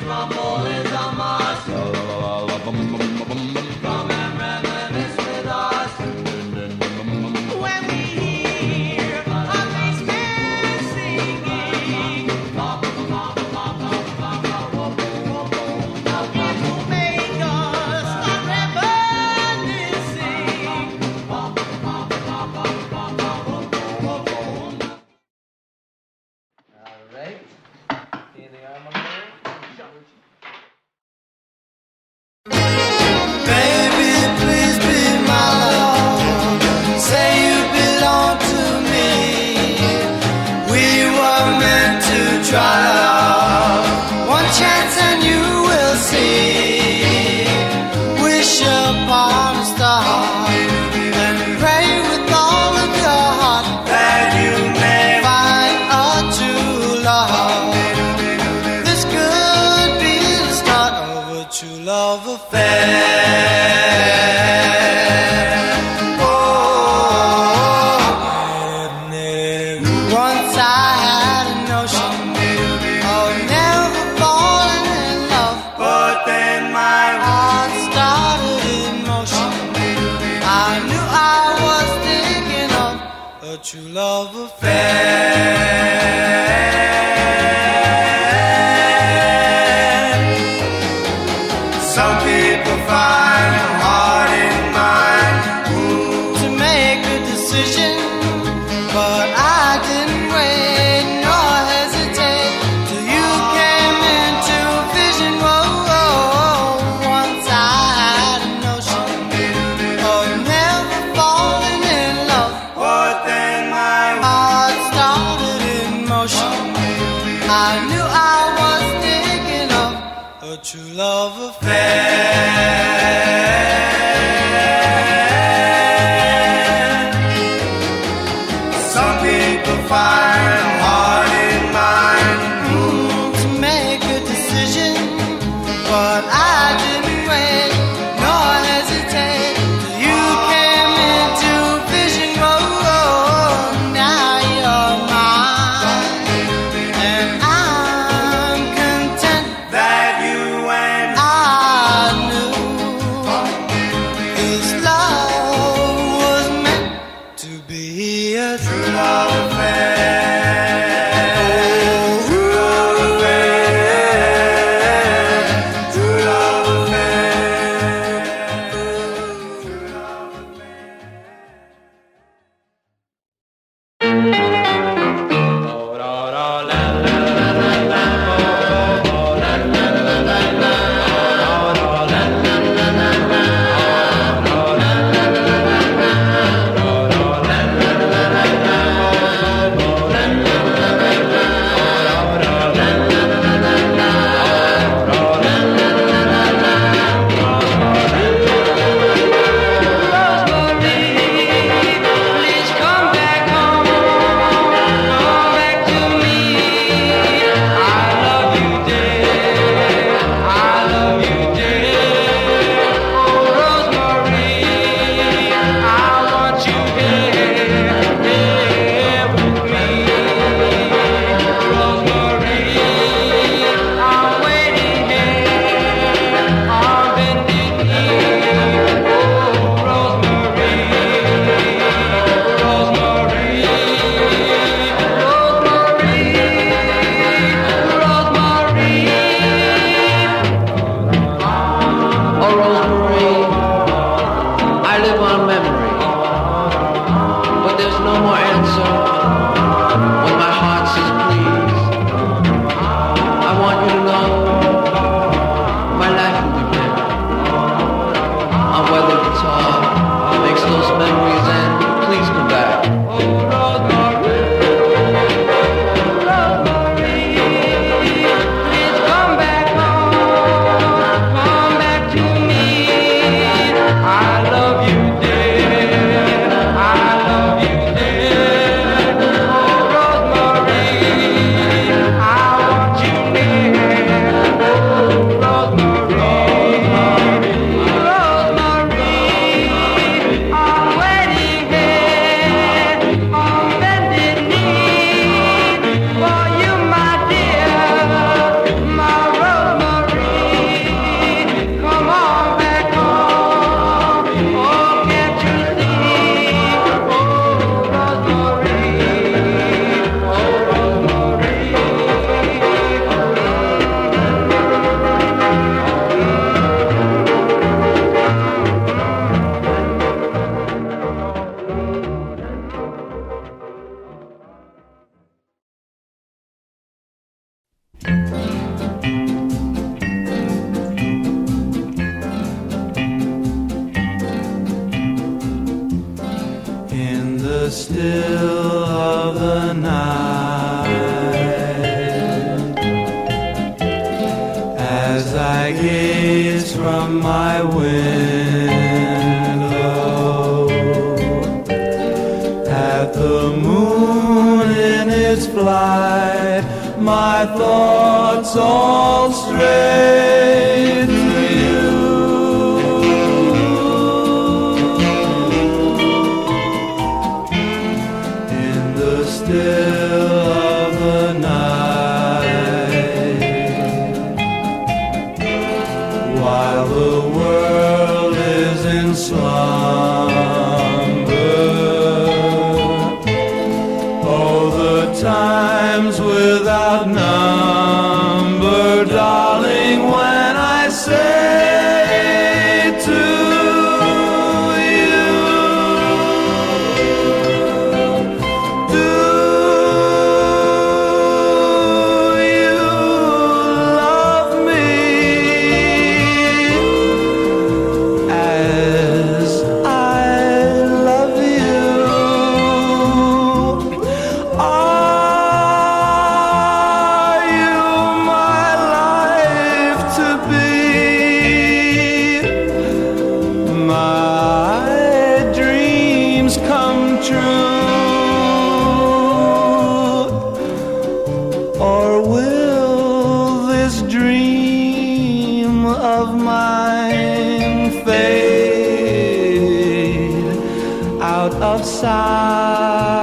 rumble is a must. Come and reminisce with us. When we hear a policeman singing, it will make us start reminiscing. All right. In the arm on there. Baby, please be my love. Say you belong to me. We were meant to try love. One chance and you will see. Wish upon a star and pray with all of your heart that you may find a true love. This could be the start of a true love affair. Once I had a notion of never falling in love, but then my heart started in motion. I knew I was thinking of a true love affair. Some people find it hard in mind to make a decision, but I didn't wait nor hesitate till you came into vision. Whoa, whoa. Once I had a notion of never falling in love, but then my heart started in motion. I knew I was thinking of a true love affair. Some people find it hard in mind to make a decision, but I didn't wait nor hesitate till you came into vision. Whoa, now you're mine, and I'm content that you and I knew this love was meant to be a true love affair. True love affair. True love affair. True love Affair. its flight, my thoughts all stray to you. In the still of the night, while the world is in slumber, oh, the times without number, darling, when I say to you, do you love me as I love you? Are you my life to be? My dreams come true, or will this dream of mine fade out of sight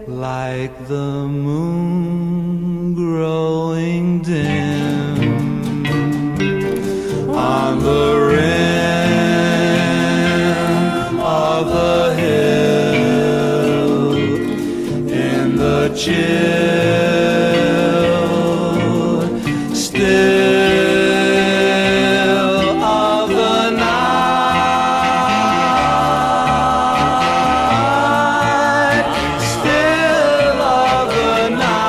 like the moon growing dim on the rim of the hill in the chill still of the night, still of the night.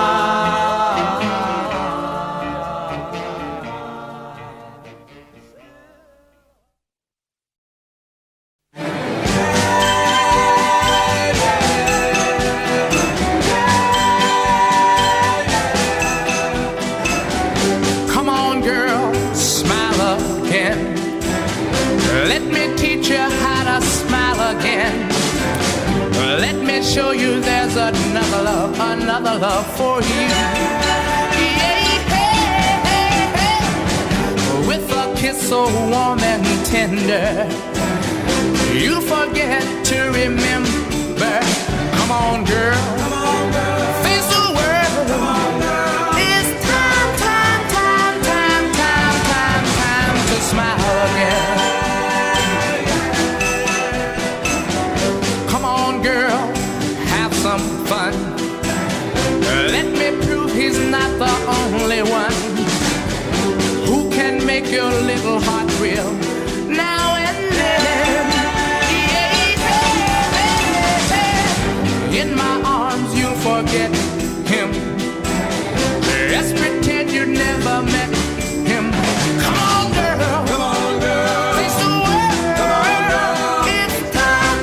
Come on, girl, smile again. Let me teach you how to smile again. Let me show you there's another love for you. With a kiss so warm and tender, you forget to remember. Come on, girl. Face the world. It's time to smile again. Come on, girl, have some fun. Let me prove he's not the only one who can make your little heart real now and then. In my arms you'll forget him. Just pretend you never met him. Come on, girl. Come on, girl. Face the world. Come on, girl. It's time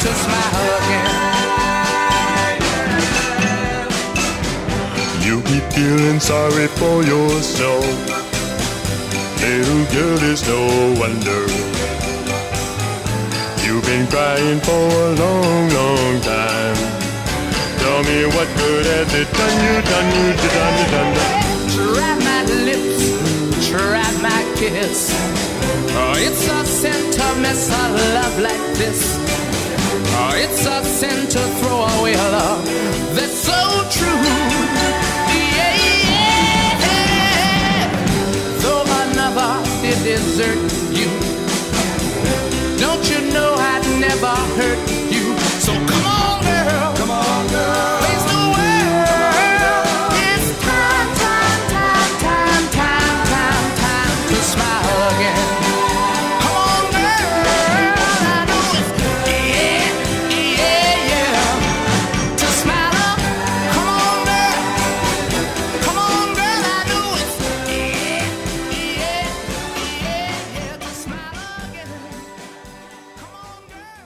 to smile again. You keep feeling sorry for yourself. Little girl, it's no wonder. You've been crying for a long, long time. Tell me what good has it done you, done you, done you, done you. Try my lips, try my kiss. Oh, it's a sin to miss a love like this. Oh, it's a sin to throw away a love that's so true. Though another did desert you, don't you know I'd never hurt you? So come on, girl. Come on, girl. Face the world. It's time to smile again. Come on, girl. I know it's yeah. To smile up. Come on, girl. Come on, girl. I know it's yeah. To smile again. Come on, girl.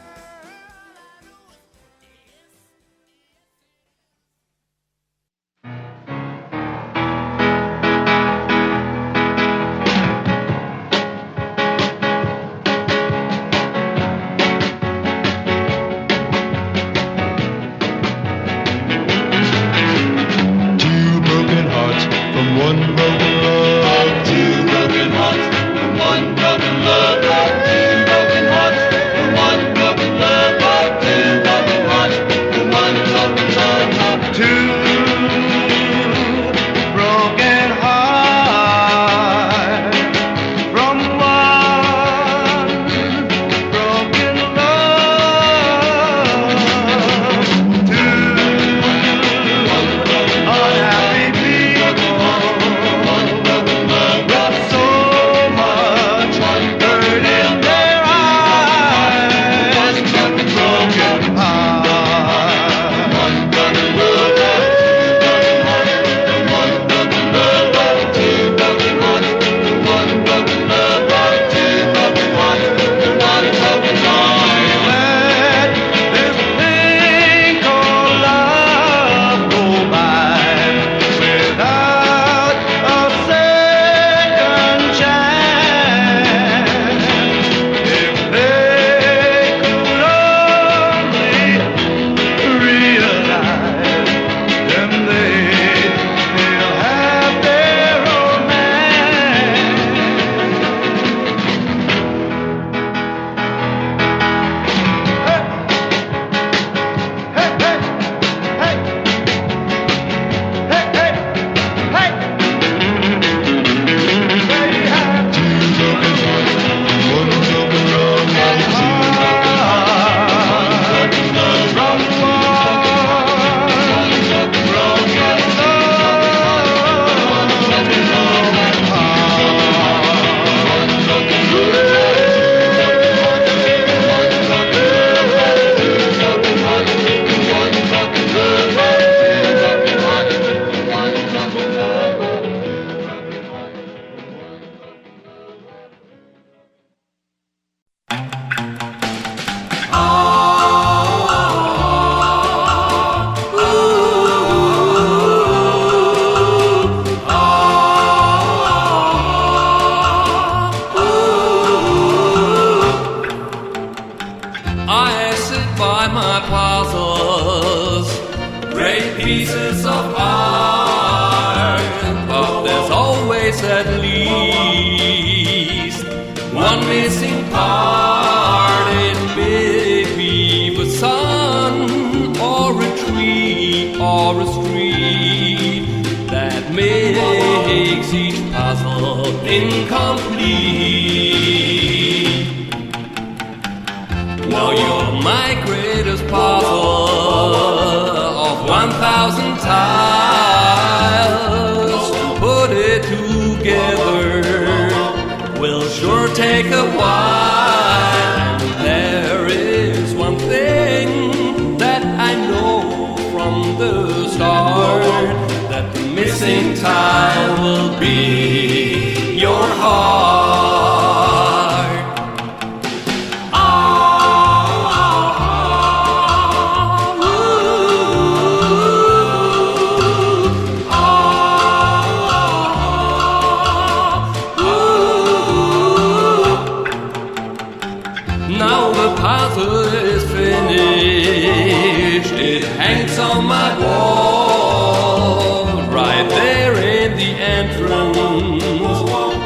sit by my puzzles, great pieces of art, but there's always at least one missing part. It may be the sun or a tree or a street that makes each puzzle incomplete. Now you're my greatest puzzle of 1,000 tiles. To put it together will sure take a while. And there is one thing that I know from the start, that the missing tile will be your heart. On my wall, right there in the entrance,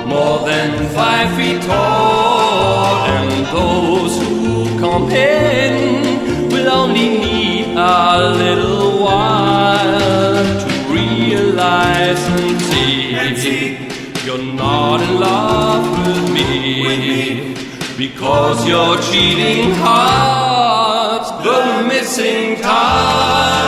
more than 5 feet tall, and those who come in will only need a little while to realize and see you're not in love with me, because your cheating heart's the missing tile.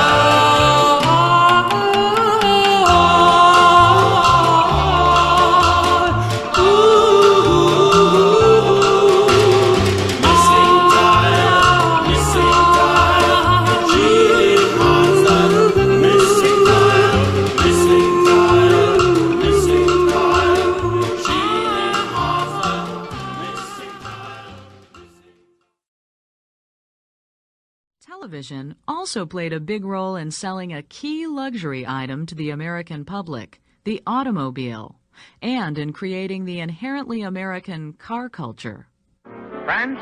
Television also played a big role in selling a key luxury item to the American public, the automobile, and in creating the inherently American car culture. Friends,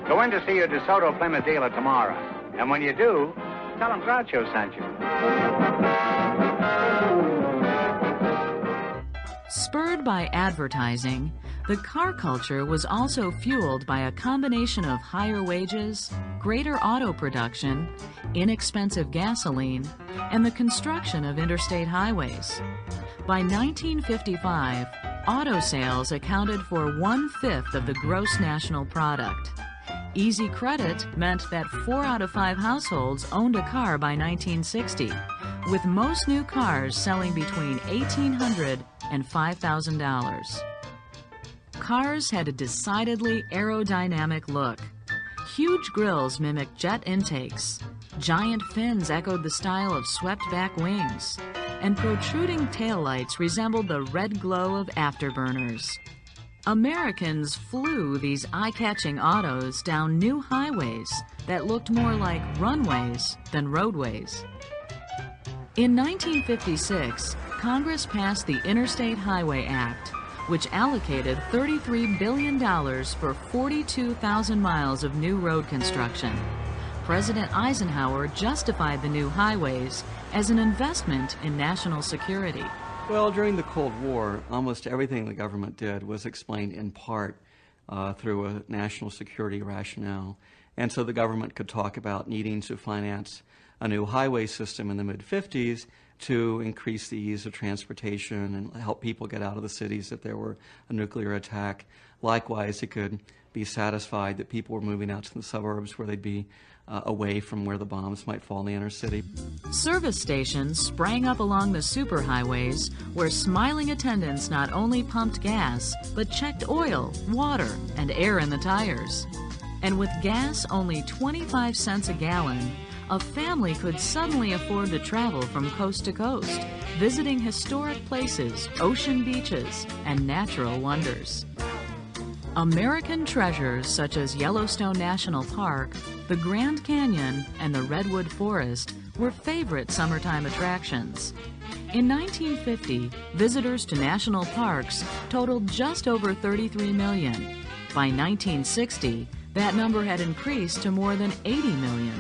go in to see your DeSoto Plymouth dealer tomorrow. And when you do, tell him Groucho sent you. Spurred by advertising, the car culture was also fueled by a combination of higher wages, greater auto production, inexpensive gasoline, and the construction of interstate highways. By 1955, auto sales accounted for 1/5 of the gross national product. Easy credit meant that 4 out of 5 households owned a car by 1960, with most new cars selling between $1,800 and $5,000. Cars had a decidedly aerodynamic look. Huge grills mimicked jet intakes, giant fins echoed the style of swept-back wings, and protruding taillights resembled the red glow of afterburners. Americans flew these eye-catching autos down new highways that looked more like runways than roadways. In 1956, Congress passed the Interstate Highway Act, which allocated $33 billion for 42,000 miles of new road construction. President Eisenhower justified the new highways as an investment in national security. Well, during the Cold War, almost everything the government did was explained in part through a national security rationale. And so the government could talk about needing to finance a new highway system in the mid-50s to increase the ease of transportation and help people get out of the cities if there were a nuclear attack. Likewise, it could be satisfied that people were moving out to the suburbs where they'd be away from where the bombs might fall in the inner city. Service stations sprang up along the superhighways where smiling attendants not only pumped gas, but checked oil, water, and air in the tires. And with gas only 25 cents a gallon, a family could suddenly afford to travel from coast to coast, visiting historic places, ocean beaches, and natural wonders. American treasures such as Yellowstone National Park, the Grand Canyon, and the Redwood Forest were favorite summertime attractions. In 1950, visitors to national parks totaled just over 33 million. By 1960, that number had increased to more than 80 million.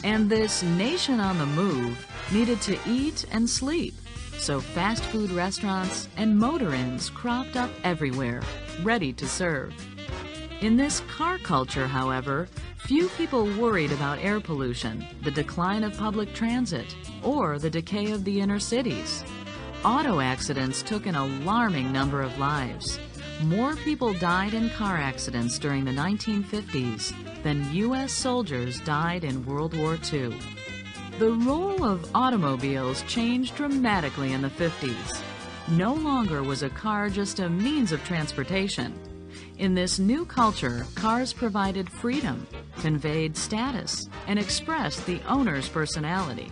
And this nation on the move needed to eat and sleep, so fast food restaurants and motor inns cropped up everywhere, ready to serve. In this car culture, however, few people worried about air pollution, the decline of public transit, or the decay of the inner cities. Auto accidents took an alarming number of lives. More people died in car accidents during the 1950s than U.S. soldiers died in World War II. The role of automobiles changed dramatically in the 50s. No longer was a car just a means of transportation. In this new culture, cars provided freedom, conveyed status, and expressed the owner's personality.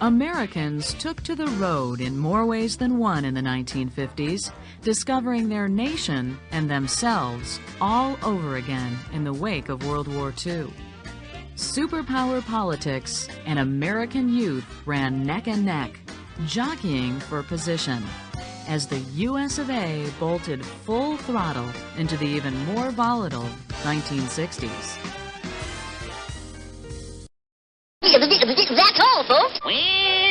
Americans took to the road in more ways than one in the 1950s, discovering their nation and themselves all over again in the wake of World War II. Superpower politics and American youth ran neck and neck, jockeying for position, as the US of A bolted full throttle into the even more volatile 1960s. That's all, folks. Well,